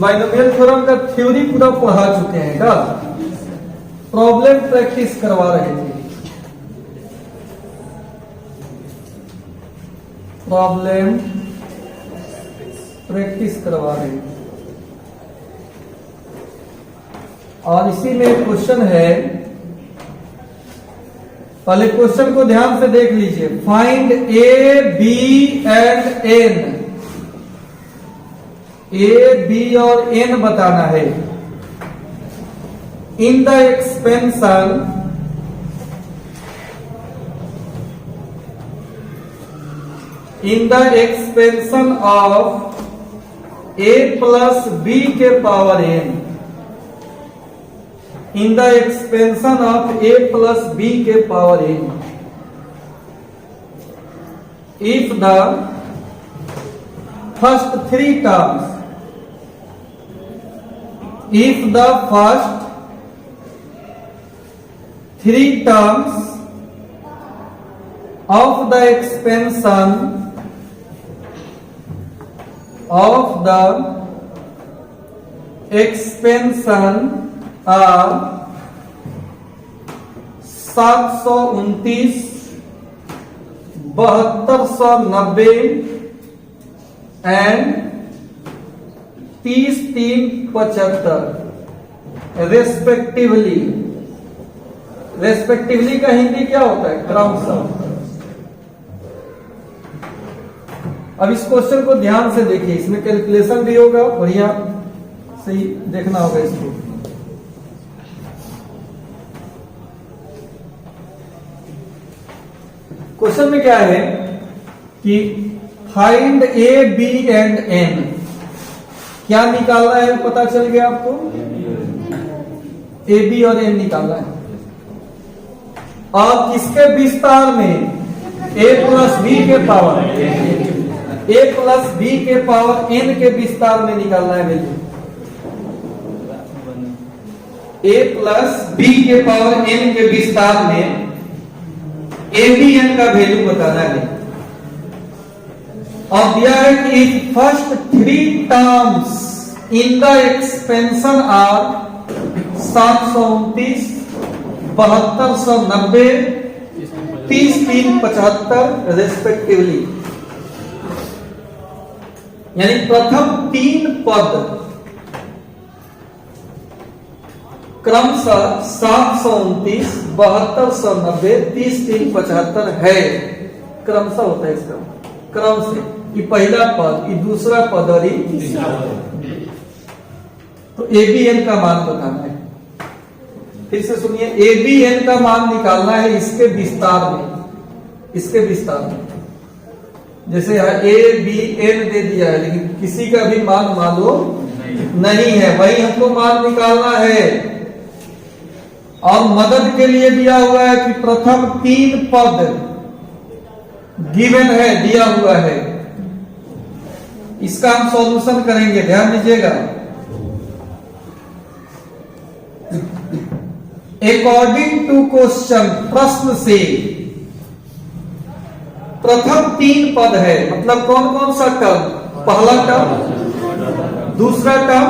Binomial theorem का theory पूरा पढ़ा चुके हैं का, प्रॉब्लम प्रैक्टिस करवा रहे थे। प्रॉब्लम प्रैक्टिस करवा रहे थे और इसी में क्वेश्चन है। पहले क्वेश्चन को ध्यान से देख लीजिए। Find A B and N. A B और एन बताना है in the expansion of A plus B के power N. In the expansion of A plus B के power N, if the first three terms, if the first three terms of the expansion are 729, 7290 and 30, 375 respectively. Respectively का हिंदी क्या होता है? क्रमशः। अब इस question को ध्यान से देखिए, इसमें कैलकुलेशन भी होगा, बढ़िया सही देखना होगा इसको। क्वेश्चन में क्या है कि find A B and N. क्या निकालना है पता चल गया आपको? ए बी और एन निकालना है। और किसके विस्तार में? ए प्लस बी के पावर, ए प्लस बी के पावर एन के विस्तार में निकालना है वैल्यू। ए प्लस बी के पावर एन के विस्तार में ए बी एन का वैल्यू बताना है। और दिया है कि first three terms in the expansion are 729, 7290, 30, 375 respectively. यानी प्रथम तीन पद क्रमशः 729, 7290, 30, 375 है। क्रमशः होता है इसका क्रम से, कि पहला पद, ये दूसरा पद और तीसरा पद। तो ए बी एन का मान बताना है। फिर से सुनिए, ए बी एन का मान निकालना है इसके विस्तार में, इसके विस्तार में। जैसे ए बी एन दे दिया है, लेकिन किसी का भी मान मालूम नहीं है, वही हमको मान निकालना है। और मदद के लिए दिया हुआ है कि प्रथम तीन पद गिवन है, दिया हुआ है। इसका हम सॉल्यूशन करेंगे, ध्यान दीजिएगा। अकॉर्डिंग टू क्वेश्चन, प्रश्न से प्रथम तीन पद है, मतलब कौन कौन सा टर्म? पहला टर्म, दूसरा टर्म,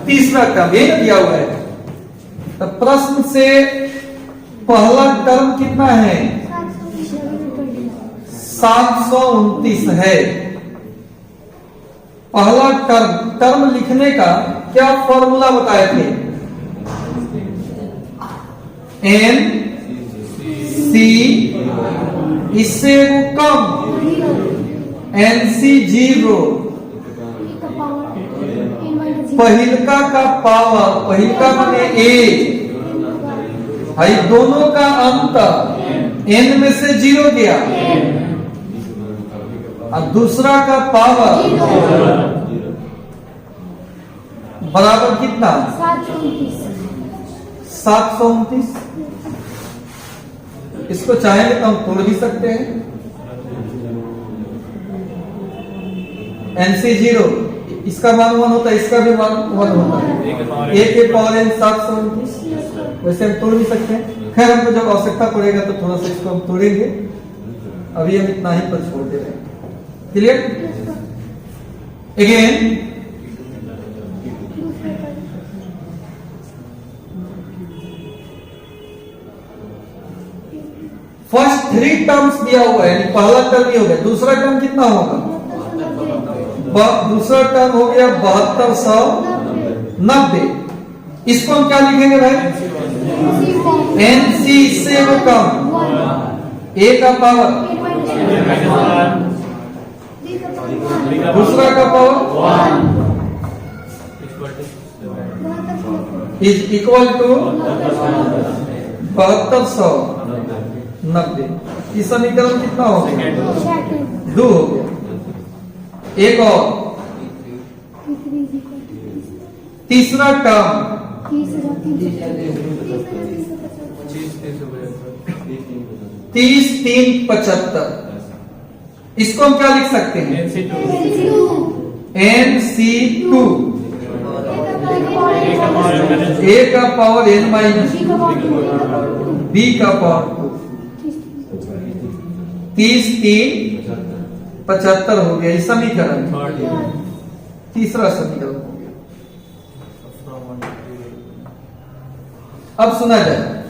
तीसरा टर्म, ये दिया हुआ है। तो प्रश्न से पहला टर्म कितना है? 729 है पहला टर्म। टर्म लिखने का क्या फॉर्मूला बताए थे? एन सी, इससे वो कम, एन सी 0, पहिलका का पावर, पहिलका माने ए, भाई दोनों का अंतर एन में से 0 गया, और दूसरा का पावर बराबर कितना? 729। इसको चाहेंगे तो हम तोड़ भी सकते हैं। एनसी 0, इसका मान 1 होता है, इसका भी मान 1 होता है। ए के पावर एन 729, वैसे हम तोड़ भी सकते हैं। खैर हमको जब आवश्यकता पड़ेगा तो थोड़ा सा इसको हम तोड़ेंगे, अभी हम इतना ही पर छोड़ दे रहे हैं। क्लियर? अगेन फर्स्ट 3 टर्म्स दिया हुआ है, यानी पहला टर्म ये हो गया, दूसरा टर्म कितना होगा? दूसरा टर्म हो गया 7290। इसको हम क्या लिखेंगे भाई? एनसी, इससे वो कम, ए का पावर, दूसरा का पावर इज इक्वल टू 7290। इस समीकरण कितना हो गया? 2 हो गया। एक और तीसरा टर्म 30 3 75। इसको हम क्या लिख सकते हैं? NC2, ए का पावर n माइनस बी का पावर 2। 30 3 75 हो गया। इस समीकरण तीसरा समीकरण हो गया। अब सुना जाए,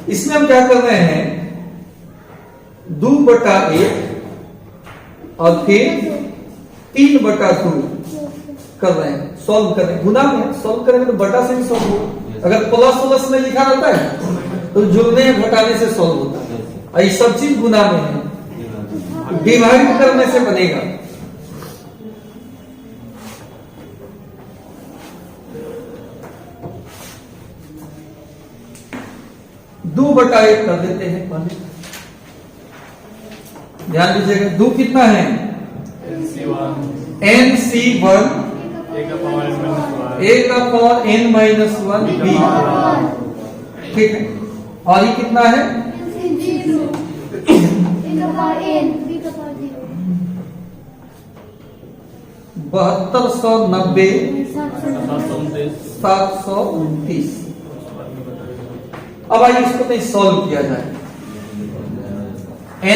इसमें हम क्या कर रहे हैं? 2/1 और फिर 3/2 कर रहे हैं, सॉल्व कर रहे हैं। गुना में सॉल्व करेंगे तो बटा से भी सॉल्व होगा। अगर प्लस प्लस में लिखा रहता है तो जुड़ने घटाने से सॉल्व होता है। ये सब चीज गुना में है, डिवाइड करने से बनेगा। दो बटा 1 कर देते हैं पहले, ध्यान दीजिएगा। 2 कितना है? NC1, ए का पावर n माइनस 1 बी, ठीक है। और ये कितना है? 7290 729। अब आइए इसको कहीं सॉल्व किया जाए।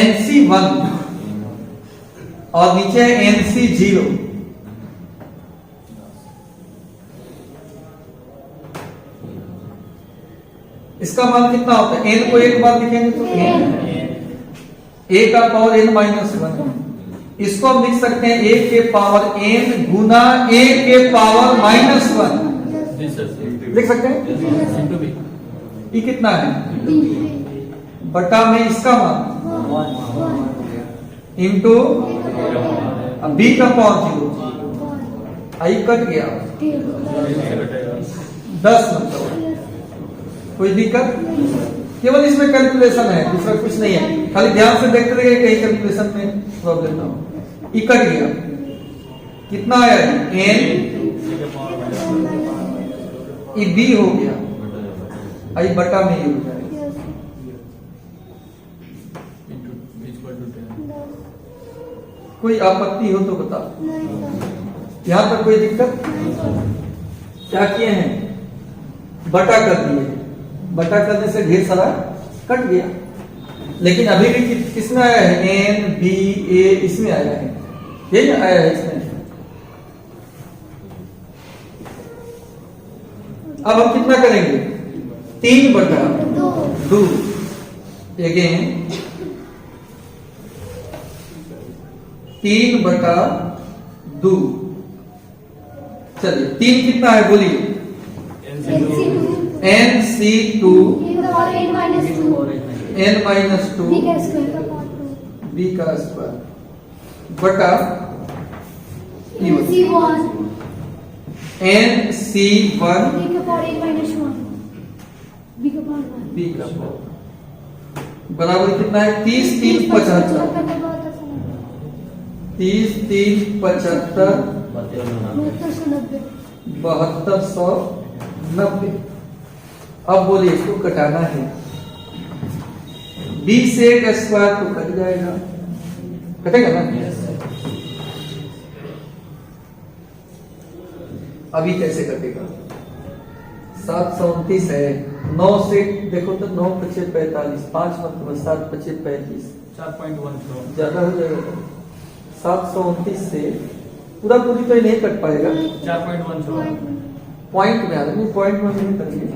NC1 और नीचे है NC0। इसका मान कितना होता है? n को एक बार लिखेंगे तो a का पावर n माइनस 1। इसको हम लिख सकते हैं a के पावर n गुना a के पावर माइनस 1। लिख सकते हैं। ये कितना है? बटा में इसका मान इंटू बी का पावर 0। आई कट गया 10 मतलब। कोई दिक्कत? केवल इसमें कैलकुलेशन है, दूसरा कुछ नहीं है। खाली ध्यान से देखते रहिए कहीं कैलकुलेशन में प्रॉब्लम ना हो। ये कट गया, कितना आया? n, ये बी हो गया, आई बटा में ये हो जाएगा। कोई आपत्ति हो तो बताओ। यहां तक कोई दिक्कत? क्या किए हैं? बटा कर दिए। बटा करने से ढेर सारा कट गया, लेकिन अभी भी किसमें आया है? n, b, a, इसमें आया है। यही आया है इसमें। अब हम कितना करेंगे? 3/2 अगेन 3/2। चलिए 3 कितना है बोलिए? NC2 n माइनस 2 b का स्क्वायर बटा NC1 b का बराबर कितना है? 30 3 75। 30 3 75 7290। अब बोलिए इसको कटाना है। b से एक स्क्वायर तो कट जाएगा, कटेगा ना? अभी कैसे कटेगा? 729 है। 9 से देखो तो 9 × 5 45, 5 मतलब 7 × 5 35, 4.1 ज्यादा हो जाएगा। 729 से पूरा पूरी तो नहीं कट पाएगा। पॉइंट में आ रहा है, पॉइंट में नहीं करेंगे,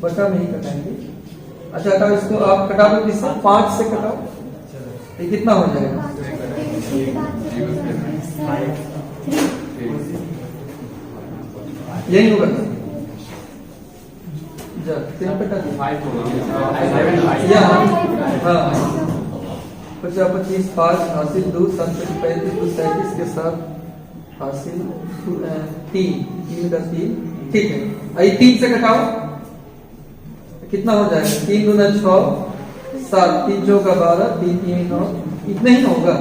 बटा में ही कटाएंगे। अच्छा हटाओ इसको, आप कटा दो किससे, 5 से कटाओ, ये कितना हो जाएगा, यही होगा हाँ 25 5 हासिल 2 7 35 2 37 के साथ हासिल 3 का 3, ठीक है। अभी 3 से घटाओ कितना हो जाएगा, 3 दूना 6 7 3 चौका 12 3 3 9, इतना ही होगा,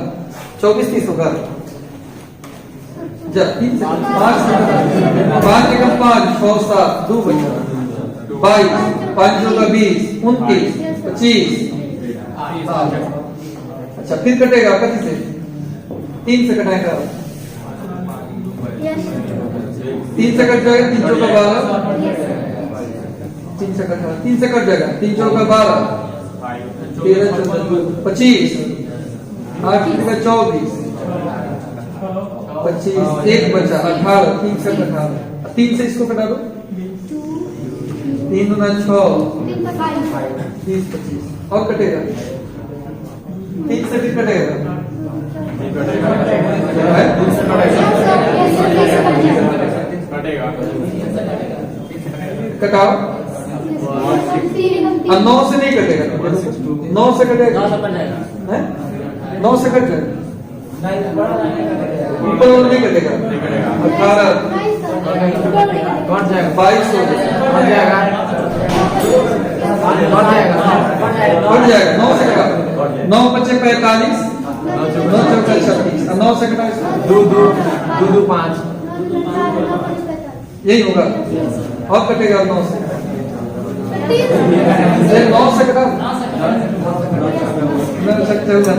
24 30 होगा। जब 3 से 5 के कम 5 6 7 2 बचा 22 5 चौका 20 29 25। अच्छा फिर कटेगा कति से, 3 से कटाएगा, 3 से कट जाएगा, 3 चौका 12 3 से कट 3 से कट जाएगा, 3 चौका 12 13 14 25 8 का 24 25 1 बचा 18 3 से 18 3 से इसको कटा दो, 3 दूना 6 30 25 और कटेगा, 3 से फिर कटेगा, कटाओ 9 से नहीं कटेगा, 9 से कटेगा, 9 से कट जाएगा, ऊपर और नहीं कटेगा, 18 22 हो जाएगा, बढ़ जाएगा, 9 से कटा, 9 बचे 45 9 चौका 36, 9 से कटा 2 5 यही होगा, और कटेगा 9 से 9 से कटा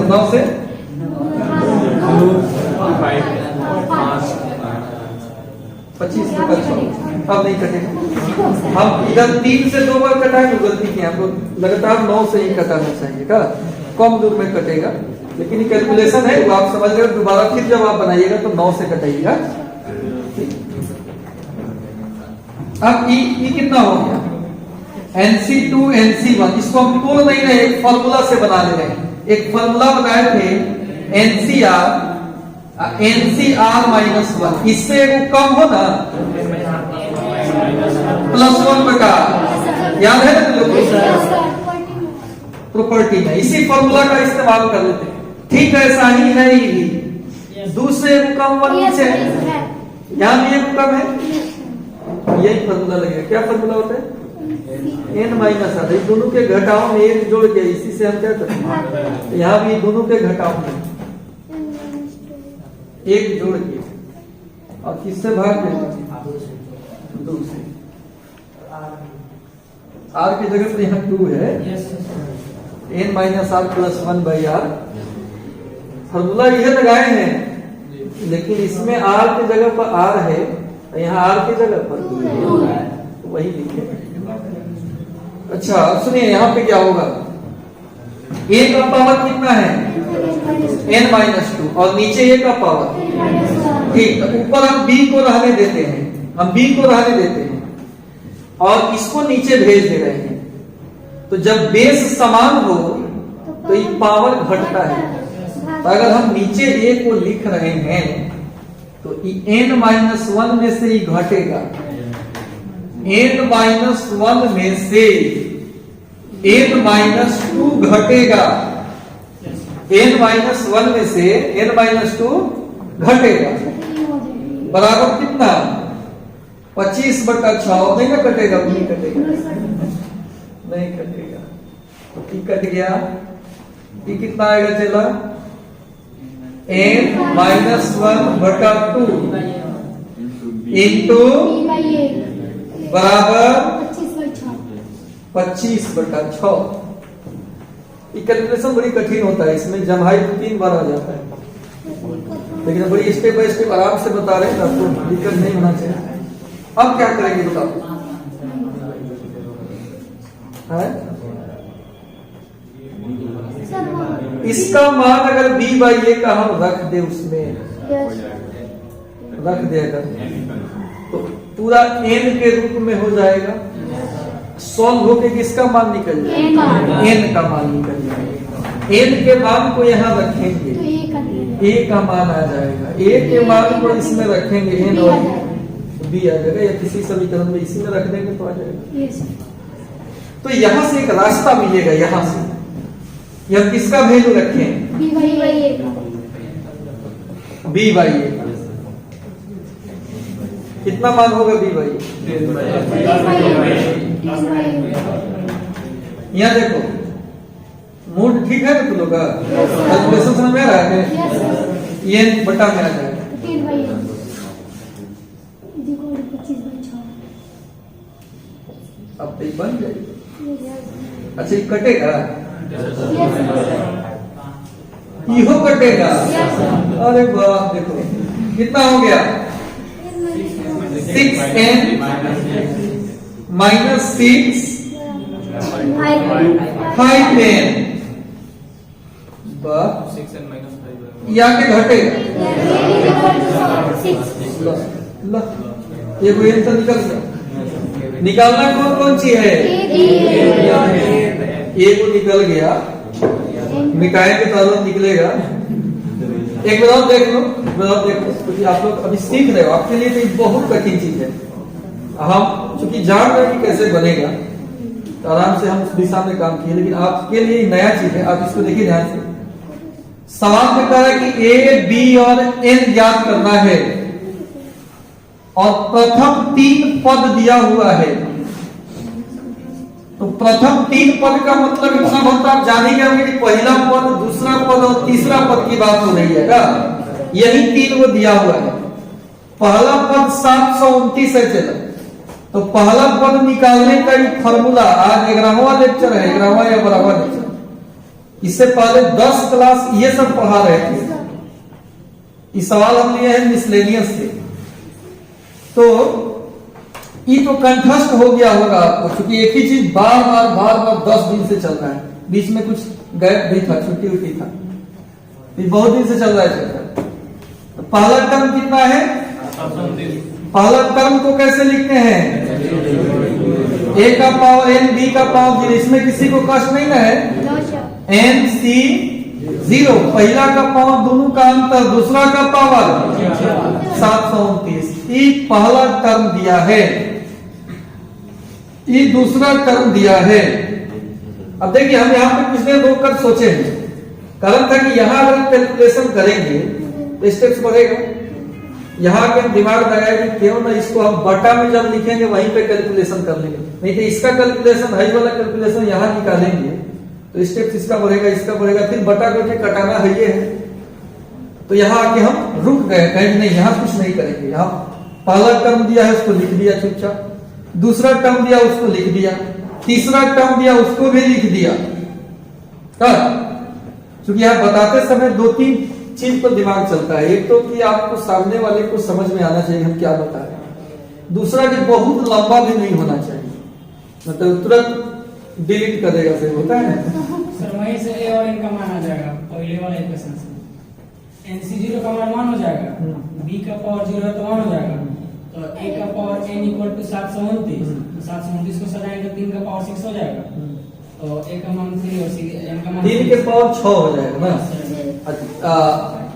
9 से 25 अब नहीं कटेगा। हम इधर 3 से 2 बार कटाए तो गलती की, हमको लगातार 9 से ही कटाना चाहिए का, कम दूर में कटेगा, लेकिन ये कैलकुलेशन है वो आप समझ रहे हो, दोबारा फिर जब आप बनाइएगा तो 9 से कटाइएगा। अब ई कितना हो गया, NC2 NC1, इसको हम तोड़ नहीं रहे, एक फॉर्मूला से बना ले रहे हैं, एक फॉर्मूला बनाए थे NCR -1, इससे वो कम हो ना, +1 बटा, याद है ना प्रॉपर्टी में, इसी फॉर्मूला का इस्तेमाल कर लेते हैं। ठीक ऐसा ही है, ये दूसरे कम वाले से यहाँ भी एक कम है, यही फॉर्मूला लगेगा। क्या फॉर्मूला होता है, n माइनस आधा, दोनों के घटाओ में एक जोड़ के, इसी से हम क्या करते हैं, यहाँ भी दोनों के घटाओ में एक जोड़ के, और किससे भाग देते, 2 से, r की जगह पर यहाँ 2 है, n minus r plus 1/r, formula यह लगाए हैं, लेकिन इसमें r की जगह पर r है, यहाँ r की जगह पर वही लिखे। अच्छा अब सुनिए यहाँ पे क्या होगा, a का पावर कितना है, n-2, और नीचे a का पावर, ठीक, ऊपर हम b को रहने देते हैं, हम b को रहने देते हैं और इसको नीचे भेज दे रहे हैं, तो जब बेस समान हो तो ये पावर घटता है, तो अगर हम नीचे a को लिख रहे हैं तो n-1 में से ही घटेगा, n-1 में से n-2 घटेगा, n-1 में से n-2 घटेगा, बराबर कितना, 25/6, नहीं ना कटेगा, नहीं कटेगा, नहीं कटेगा, कट गया, ये कितना आएगा चला, n-1/2 इंटू बराबर 25/6। ये कैलकुलेशन बड़ी कठिन होता है, इसमें जमाई 3 बार आ जाता है, लेकिन बड़ी स्टेप बाय स्टेप आराम से बता रहे हैं, आपको दिक्कत नहीं होना चाहिए। अब क्या करेंगे बताओ, इसका मान अगर b/a का हम रख दे, उसमें रख दे अगर, तो पूरा n के रूप में हो जाएगा। सॉल्व होके किसका मान निकल जाएगा? n का मान निकल जाएगा। n के मान को यहाँ रखेंगे, a का मान आ जाएगा। a के मान को इसमें रखेंगे n और b आ जाएगा, या किसी समीकरण में इसी में रख देंगे तो आ जाएगा। तो यहाँ से एक रास्ता मिलेगा, यहाँ से यह किसका वैल्यू रखें? b by a। कितना मान होगा b बाई? यहाँ देखो मूड ठीक है ना तुम लोग का? कैलकुलेशन समझ में आ रहा है? ये बटा में आ जाएगा। अब तो बन जाएगी। अच्छा ये कटेगा? इहो कटेगा? अरे वाह, देखो कितना हो गया? 6n minus 6 5n। या के घटेगा? ये कोई आंसर निकल गया। निकालना कौन कौन सी है? ये को निकल गया, मिटाएंगे तो अलग निकलेगा। एक बार और देख लो, क्योंकि आप लोग अभी सीख रहे हो, आपके लिए तो ये बहुत कठिन चीज है। हम चूंकि जान रहे हैं कि कैसे बनेगा, तो आराम से हम उस दिशा में काम किए, लेकिन आपके लिए नया चीज है। आप इसको देखिए ध्यान से। सवाल में कह रहा है कि a, b और n ज्ञात करना है और प्रथम 3 पद दिया हुआ है। तो प्रथम 3 पद का मतलब इतना होता है, आप जानेंगे होंगे कि पहला पद, दूसरा पद और तीसरा पद की बात हो रही है का? यही 3 वो दिया हुआ है। पहला पद 729 है। चलो तो पहला पद निकालने का ही फॉर्मूला, आज 11वां लेक्चर है, 11वां या 12वां लेक्चर। इससे पहले 10 क्लास ये सब पढ़ा रहे थे। ये सवाल हम लिए हैं मिसलेनियस से। तो ये तो कंठस्थ हो गया होगा आपको, क्योंकि एक ही चीज बार बार 10 दिन से चल रहा है। बीच में कुछ गैप भी था, छुट्टी उट्टी था, ये बहुत दिन से चल रहा है चक्कर। तो पहला टर्म कितना है? पहला टर्म को कैसे लिखते हैं? a का पावर n, b का पावर 0। इसमें किसी को कष्ट नहीं ना है? n c 0। पहला का पावर, दोनों का अंतर, दूसरा का पावर 729। ये पहला टर्म दिया है, ये दूसरा टर्म दिया है। अब देखिए हम यहाँ पे पिछले दो कर सोचे हैं। कारण था कि यहाँ अगर कैलकुलेशन करेंगे तो स्टेप्स बढ़ेगा। यहाँ के दिमाग लगाए कि क्यों ना इसको हम बटा में जब लिखेंगे वहीं पे कैलकुलेशन कर लेंगे, नहीं तो इसका कैलकुलेशन, हाई वाला कैलकुलेशन यहाँ निकालेंगे तो स्टेप्स इसका बढ़ेगा, इसका बढ़ेगा, फिर बटा करके कटाना है ये है। तो यहाँ आके हम रुक गए, कहीं नहीं यहाँ कुछ नहीं करेंगे। यहाँ पहला टर्म दिया है उसको लिख दिया चुपचाप, दूसरा टर्म दिया उसको लिख दिया, तीसरा टर्म दिया उसको भी लिख दिया। क्योंकि यहाँ बताते समय 2-3 चीज पर दिमाग चलता है। एक तो कि आपको सामने वाले को समझ में आना चाहिए हम क्या बता रहे हैं, दूसरा कि बहुत लंबा भी नहीं होना चाहिए, मतलब तुरंत डिलीट कर देगा, फिर होता है सर वहीं से a और n का मान आ जाएगा पहले वाला इक्वेशन से। nc0 का मान हो जाएगा, b का पावर 0 है तो 1 हो जाएगा, तो a का पावर n इक्वल टू 729। 729 को सजाएंगे तो 3 का पावर 6 हो जाएगा, तो a का मान 3 और n का मान 3 के पावर 6 हो जाएगा ना।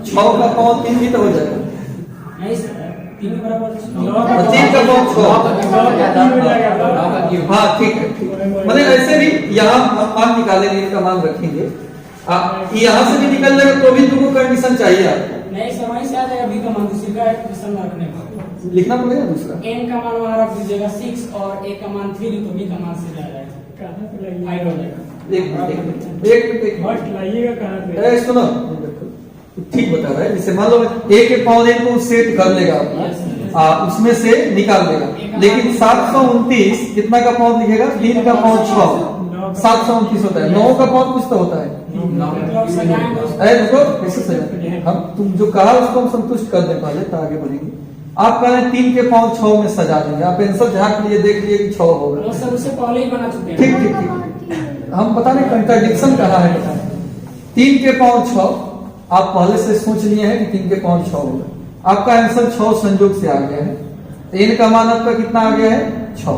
6 का पावर 3 भी तो हो जाएगा। नहीं सर, 3 के बराबर 3 का पावर 6। हाँ ठीक है, मतलब ऐसे भी यहाँ मान निकालेंगे, इनका मान रखेंगे, यहाँ से भी निकल जाएगा तो भी तुमको कंडीशन चाहिए आपको। नहीं सर वहीं से आ जाएगा b का मान, दूसरी का इक्वेशन रखने का लिखना पड़ेगा दूसरा। n का मान वहां रख दीजिएगा 6 और a का मान 3, तो b का मान से आ जाएगा, फाइंड हो जाएगा। एक मिनट लाइएगा कहां पे? सुनो, ठीक बता रहा है। जैसे मान लो a के पावर n को सेट कर लेगा अपना, उसमें से निकाल देगा, लेकिन 729 कितना का पावर लिखेगा? 3 का पावर 6, 729 होता है। 9 का पावर कुछ तो होता है। कैसे सही, हम तुम जो कहा उसको हम संतुष्ट कर दे पहले, तो आगे बढ़ेंगे। आप कह रहे हैं 3 के पावर 6 में सजा देंगे, आप आंसर झांक लिए, देख लिए कि 6 होगा। सर उससे पहले ही बना चुके हैं। ठीक ठीक ठीक, हम पता नहीं कंट्राडिक्शन कहाँ है, पता नहीं। 3 के पावर 6 आप पहले से सोच लिए हैं कि 3 के पावर 6 होगा, आपका आंसर 6 संयोग से आ गया है। n का मान आपका कितना आ गया है 6।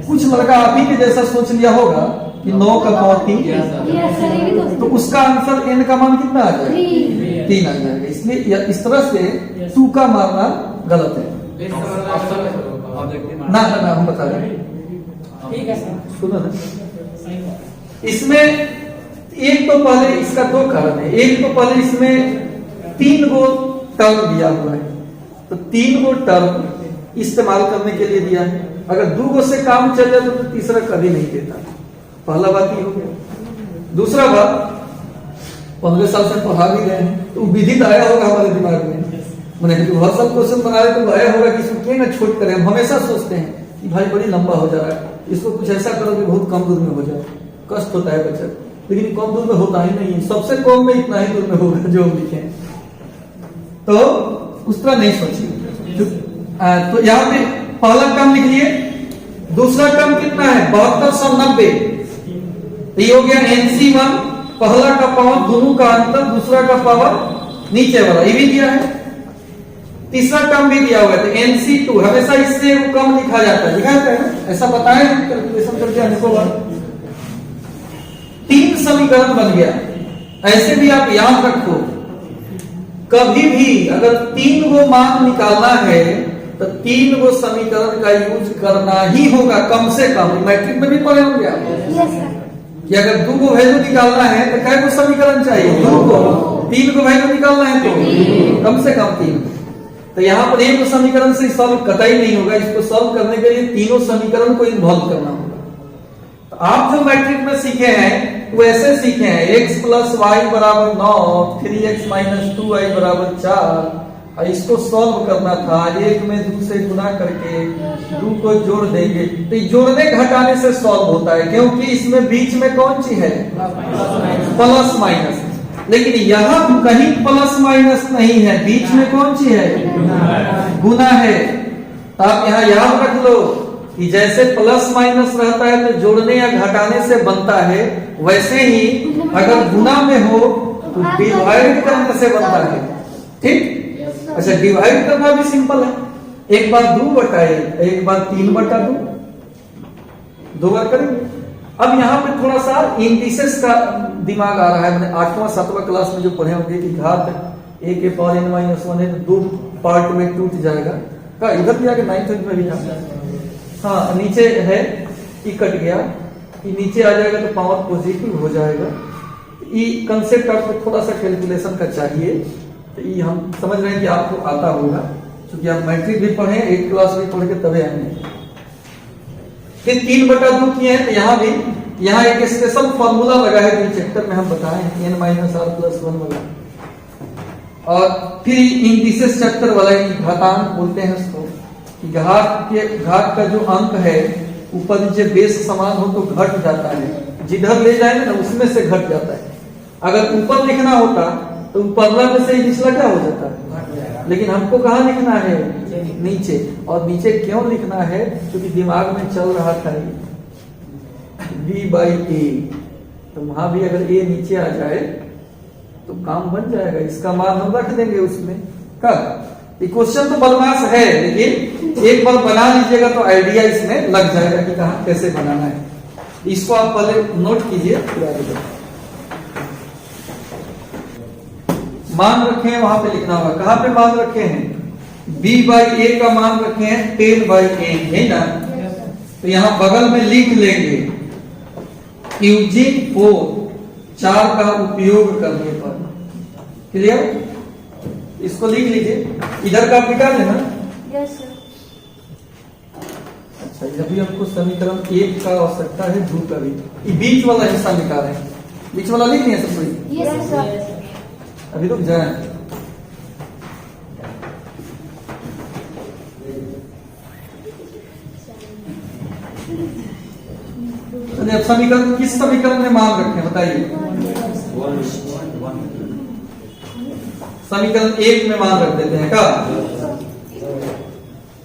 कुछ लड़का आप ही के जैसा सोच लिया होगा कि 9 का पावर 3, तो उसका आंसर n का मान कितना आ जाएगा 3 आ जाएगा। इसलिए इस तरह से 2 का मारना गलत है। ना हम बता रहे ठीक है सर, सुनो ना, सही बात। इसमें एक तो पहले इसका 2 कारण है। एक तो पहले इसमें 3 गो टर्म दिया हुआ है, तो 3 गो टर्म इस्तेमाल करने के लिए दिया है। अगर 2 गो से काम चल जाए तो तीसरा कभी नहीं देता। पहला बात ये हो गया। दूसरा बात, 15 साल से पढ़ा भी गए हैं तो विधि आया होगा हमारे दिमाग में, मैंने बहुत साल क्वेश्चन बनाए तो आया होगा कि इसको क्यों ना छोट करें। हम हमेशा सोचते हैं कि भाई बड़ी लंबा हो जा रहा है, इसको कुछ ऐसा करो कि बहुत कम दूर में हो जाए, कष्ट होता है बच्चा, लेकिन कम दूर में होता ही नहीं, सबसे कम में इतना ही दूर में होगा जो हम लिखे। तो उस तरह नहीं सोचिए। तो यहाँ पे पहला टर्म लिख लिए, दूसरा टर्म कितना है 7290, ये हो गया NC1, पहला का पावर दोनों का अंतर, दूसरा का पावर नीचे वाला, ये भी दिया है। तीसरा टर्म भी दिया हुआ है, तो NC2 हमेशा इससे कम लिखा जाता है, लिखा जाता है ना, ऐसा बताएं कैलकुलेशन करके आने को बाद 3 समीकरण बन गया। ऐसे भी आप याद रखो, कभी भी अगर 3 गो मान निकालना है तो 3 गो समीकरण का यूज करना ही होगा कम से कम। मैट्रिक में भी पढ़े होंगे आप कि अगर 2 गो वैल्यू निकालना है तो कै गो समीकरण चाहिए 2 गो, 3 गो वैल्यू निकालना है तो कम से कम 3। तो यहाँ पर एक समीकरण से सॉल्व कतई नहीं होगा, इसको सॉल्व करने के लिए तीनों समीकरण को इन्वॉल्व करना होगा। तो आप जो मैट्रिक में सीखे हैं वो ऐसे सीखे हैं, x + y = 9, 3x - 2y = 4, और इसको सॉल्व करना था 1 में 2 से गुना करके 2 को जोड़ देंगे। तो जोड़ने घटाने से सॉल्व होता है, क्योंकि इसमें बीच में कौन सी है प्लस माइनस, लेकिन यहाँ कहीं प्लस माइनस नहीं है, बीच में कौन सी है गुना है। तो आप यहाँ याद रख लो कि जैसे प्लस माइनस रहता है तो जोड़ने या घटाने से बनता है, वैसे ही अगर गुना में हो तो डिवाइड करने से बनता है। ठीक, अच्छा डिवाइड करना भी सिंपल है, 1/2/1, 1/3/2, 2 बार करेंगे। अब यहाँ पे थोड़ा सा इंडिसेस का दिमाग आ रहा है। मैंने 8वां 7वां क्लास में जो पढ़े होंगे कि घात a के पावर n-1 है, 2 पार्ट में टूट जाएगा का, इधर भी आगे 9th में भी था। हाँ नीचे है ई कट गया, ई नीचे आ जाएगा तो पावर पॉजिटिव हो जाएगा। ये कंसेप्ट आपको थोड़ा सा कैलकुलेशन का चाहिए, तो ये हम समझ रहे हैं कि आपको आता होगा, क्योंकि आप मैट्रिक भी पढ़े, 8 क्लास भी पढ़ के तबे आएंगे। फिर 3/2 किए हैं, तो यहाँ भी यहाँ एक स्पेशल फॉर्मूला लगा है जो चैप्टर में हम बताए हैं, n-r+1 वाला। और फिर इंडिसेस चैप्टर वाला घातांक बोलते हैं उसको, कि घात का जो अंक है ऊपर नीचे बेस समान हो तो घट जाता है, जिधर ले जाएंगे ना उसमें से घट जाता है। अगर ऊपर लिखना होता तो ऊपरला में से निचला क्या हो जाता है, लेकिन हमको कहाँ लिखना है नीचे। और नीचे क्यों लिखना है, क्योंकि दिमाग में चल रहा था b/a, तो वहां भी अगर a नीचे आ जाए तो काम बन जाएगा, इसका मान हम रख देंगे उसमें। कब ये क्वेश्चन तो बदमाश है, लेकिन एक बार बना लीजिएगा तो आइडिया इसमें लग जाएगा कि कहाँ कैसे बनाना है। इसको आप पहले नोट कीजिए, मान रखे हैं वहां पे लिखना होगा। कहाँ पे मान रखे हैं, b/a का मान रखे हैं 10/8 है ना, तो यहां बगल में लिख लेंगे यूजिंग 4 का उपयोग करने पर। क्लियर, इसको लिख लीजिए, इधर का मिटा लेना। अच्छा अभी आपको समीकरण 1 का आवश्यकता है, 2 का भी, ये बीच वाला हिस्सा निकाल रहे हैं, बीच वाला लिख लिया सब कोई, अभी रुक जाए। अब समीकरण किस समीकरण में मान रखे हैं बताइए, समीकरण 1 में मान रख देते हैं का,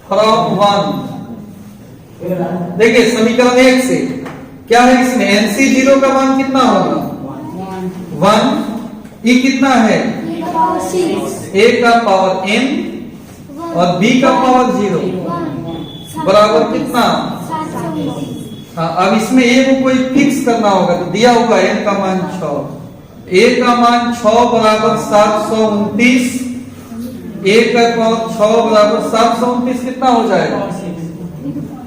फ्रॉम 1। देखिए समीकरण 1 से क्या है, इसमें NC0 का मान कितना होगा 1, ये कितना है a का पावर n और b का पावर 0, बराबर कितना। हाँ, अब इसमें ए को कोई फिक्स करना होगा, तो दिया होगा n का मान 6, a का मान 6 बराबर 729, a का पावर 6 बराबर 729 कितना हो जाएगा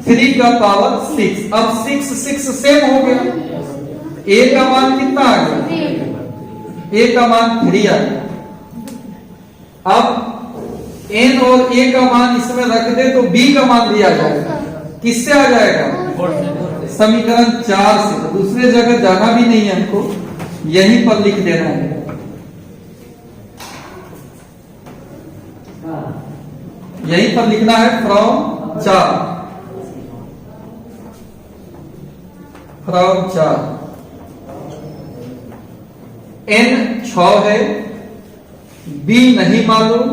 3 का पावर 6। अब 6 सेम हो गया, a का मान कितना आ गया, a का मान 3 आ गया। अब n और a का मान इसमें रख दे तो b का मान दिया जाएगा, किससे आ जाएगा समीकरण 4 से। तो दूसरे जगह जाना भी नहीं है हमको, यहीं पर लिख देना है। यहीं पर लिखना है फ्रॉम 4 n 6 है, b नहीं मालूम,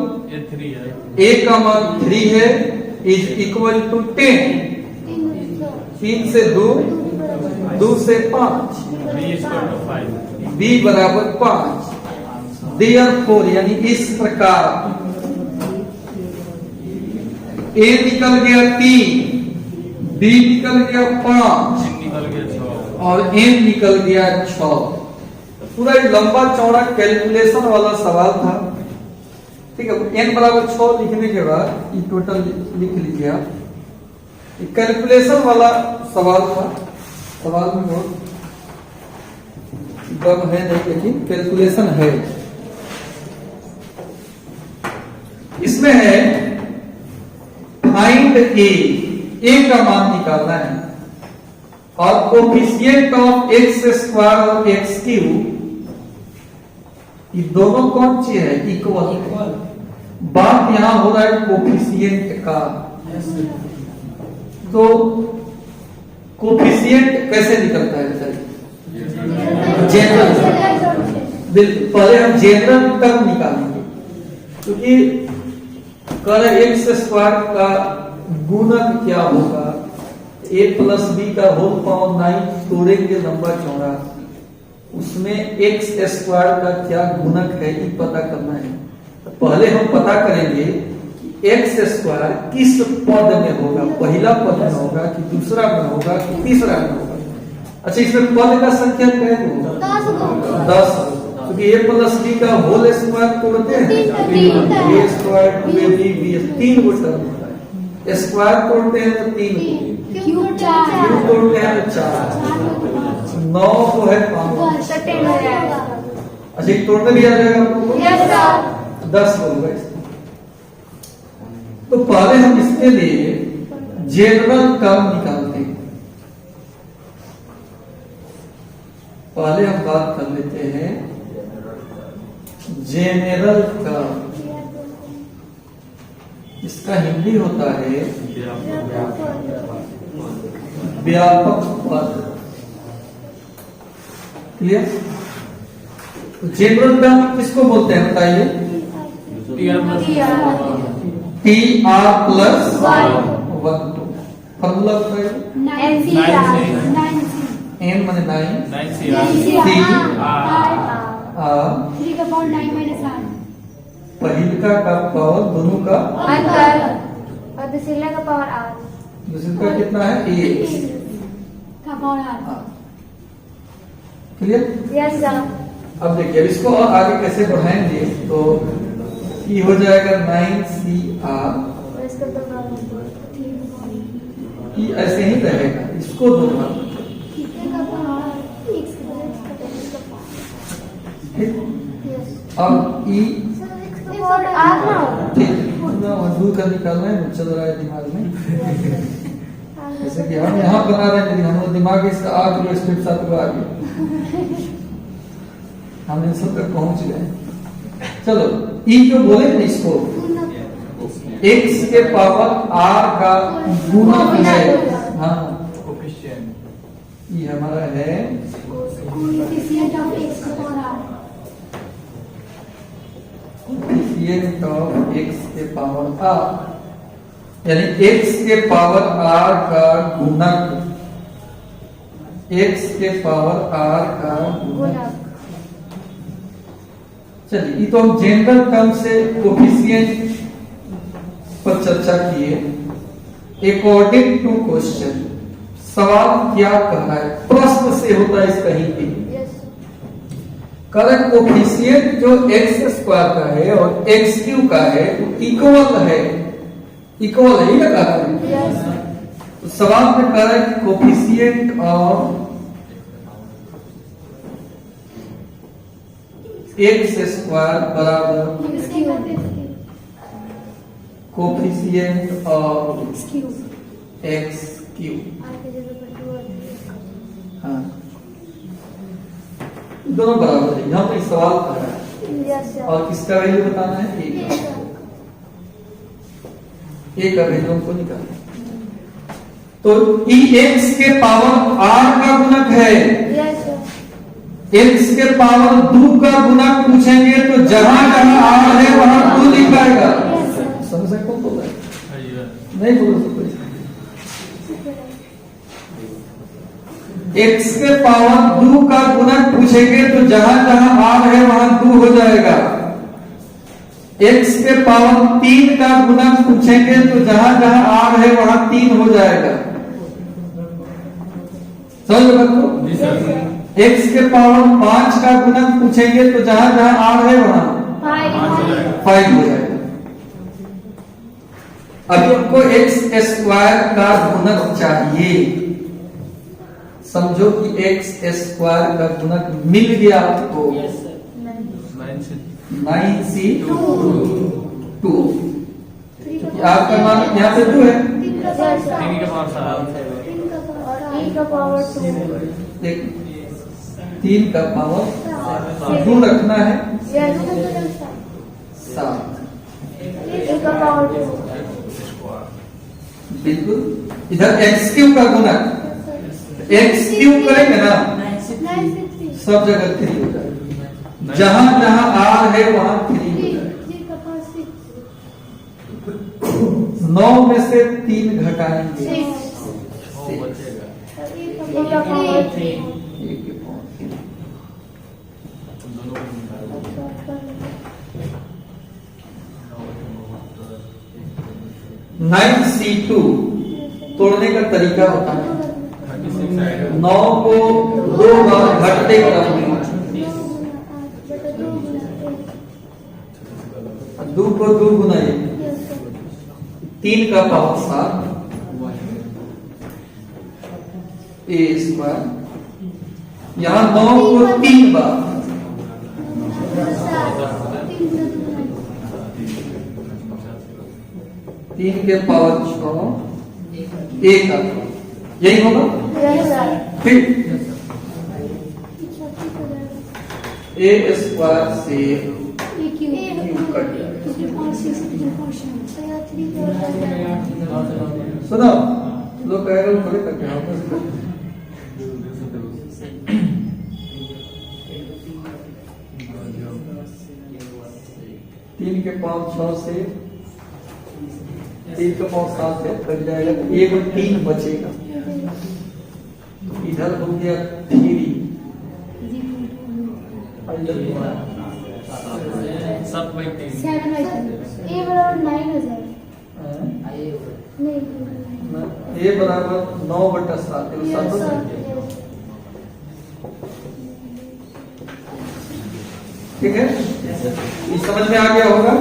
a का मान 3 है, इज इक्वल टू 10, 3 से 2, 2 से 5, b बराबर 5। देयरफॉर यानी इस प्रकार a निकल गया 3, b निकल गया 5 और n निकल गया 6। पूरा एक लंबा चौड़ा कैलकुलेशन वाला सवाल था, ठीक है। n बराबर 6 लिखने के बाद ये टोटल लिख लीजिए आप। कैलकुलेशन वाला सवाल था, सवाल में बहुत दम है नहीं, लेकिन कैलकुलेशन है। इसमें है फाइंड ए का मान निकालना है और कोफिशिएंट ऑफ एक्स स्क्वायर और एक्स क्यूब, ये दोनों कौन सी है इक्वल। बात यहां हो रहा है कोफिशिएंट का, तो कोफिशिएंट कैसे निकलता है सर, जनरल। पहले हम जनरल टर्म निकालेंगे, क्योंकि कर एक्स स्क्वायर का गुणक क्या होगा, a प्लस बी का होल पावर 9 तोड़ेंगे लंबा चौड़ा, उसमें एक्स स्क्वायर का क्या गुणक है ये पता करना है। तो पहले हम पता करेंगे एक्स स्क्वायर किस पद में होगा, पहला पद में होगा कि दूसरा में होगा कि तीसरा में होगा। अच्छा, इसमें पद का संख्या क्या है 10, क्योंकि a प्लस बी का होल स्क्वायर तोड़ते हैं, a square 2ab 3 go term होता है, स्क्वायर तोड़ते हैं तो 3 गो, क्यूब तोड़ते हैं तो 4, 9 को है 5। अच्छा, तोड़ने भी आ जाएगा आपको 10 होगा। तो पहले हम इसके लिए जनरल टर्म निकालते हैं। पहले हम बात कर लेते हैं जनरल टर्म, इसका हिंदी होता है व्यापक पद। क्लियर। जनरल टर्म किसको बोलते हैं बताइए, TR प्लस 1 फॉर्मूला n माने 9 C पहिलका का पावर दोनों का अंतर और दूसरे का पावर r, दूसरे का कितना है a का power r। Clear. Yes sir. अब देखिए इसको और आगे कैसे बढ़ाएंगे, तो ये हो जाएगा 9CR, ये ऐसे ही रहेगा, इसको दो बार अब ई दूर का निकालना है, चल रहा है दिमाग में। जैसे कि हम यहाँ बना रहे हैं, लेकिन हमारा दिमाग इसका 8 किलो स्पीड 7 किलो आगे, हम इन सब तक पहुंच गए। चलो ई जो बोले ना, इसको x के पावर r का गुणक है। हाँ, ये हमारा है कोएफिशिएंट ऑफ x का power r, coefficient of x के पावर r, यानी x के पावर r का गुणक, x के पावर r का गुणक। चलिए, ये तो हम जनरल टर्म से कोएफिशिएंट पर चर्चा किए। अकॉर्डिंग टू क्वेश्चन, सवाल क्या कह रहा है, प्रश्न से होता है इस कहीं पे। करेक्ट कोफिशिएंट जो एक्स स्क्वायर का है और एक्स क्यू का है इक्वल है, इक्वल है, ये लगा है। तो सवाल में correct coefficient of x square बराबर कोफिशिएंट ऑफ एक्स क्यू। हाँ, दोनों बराबर है, यहाँ पे सवाल कर रहा है और किसका वैल्यू बताना है, ए का वैल्यू हमको निकालना है। तो ई एक्स के पावर आर का गुणक है, एक्स के पावर 2 का गुणक पूछेंगे तो जहां जहां आर है वहां 2 लिखाएगा। समझ सकते हो? नहीं बोल सकते। एक्स के पावर 2 का गुणक पूछेंगे तो जहां जहां आर है वहां 2 हो जाएगा। एक्स के पावर 3 का गुणक पूछेंगे तो जहां जहां आर है वहां 3 हो जाएगा। समझ बात? एक्स के पावर 5 का गुणक पूछेंगे तो जहां जहां आर है वहां 5 हो जाएगा। अभी हमको एक्स स्क्वायर का गुणक चाहिए। समझो कि एक्स स्क्वायर का गुणक मिल गया आपको, 9c2। आपका मान यहाँ पे 2 है, देख 3 का पावर 2 रखना है, 7 बिल्कुल। इधर एक्स क्यू का गुणक, एक्स क्यू करेंगे ना सब जगह 3 हो जाएगा, जहां जहां आर है वहां 3 हो जाएगा। 9 में से 3 घटाएंगे, 9c2 तोड़ने का तरीका होता है 9 को 2 बार घटते क्रम में, 2 को 2 गुना 3 का पावर 7 ए स्क्वायर। यहां 9 को 3 बार, 3 के पावर 6 ए का, यही होगा। फिर ए स्क्वायर से क्यू कट जाएगा। सुनो, लोग कह रहे हो थोड़े करके आओ। 3 के पावर 6 से 3 के पावर 7 से कट जाएगा, एक 3 बचेगा। इधर हो गया 3, ए बराबर 9/7 ठीक है। ये समझ में आ गया होगा।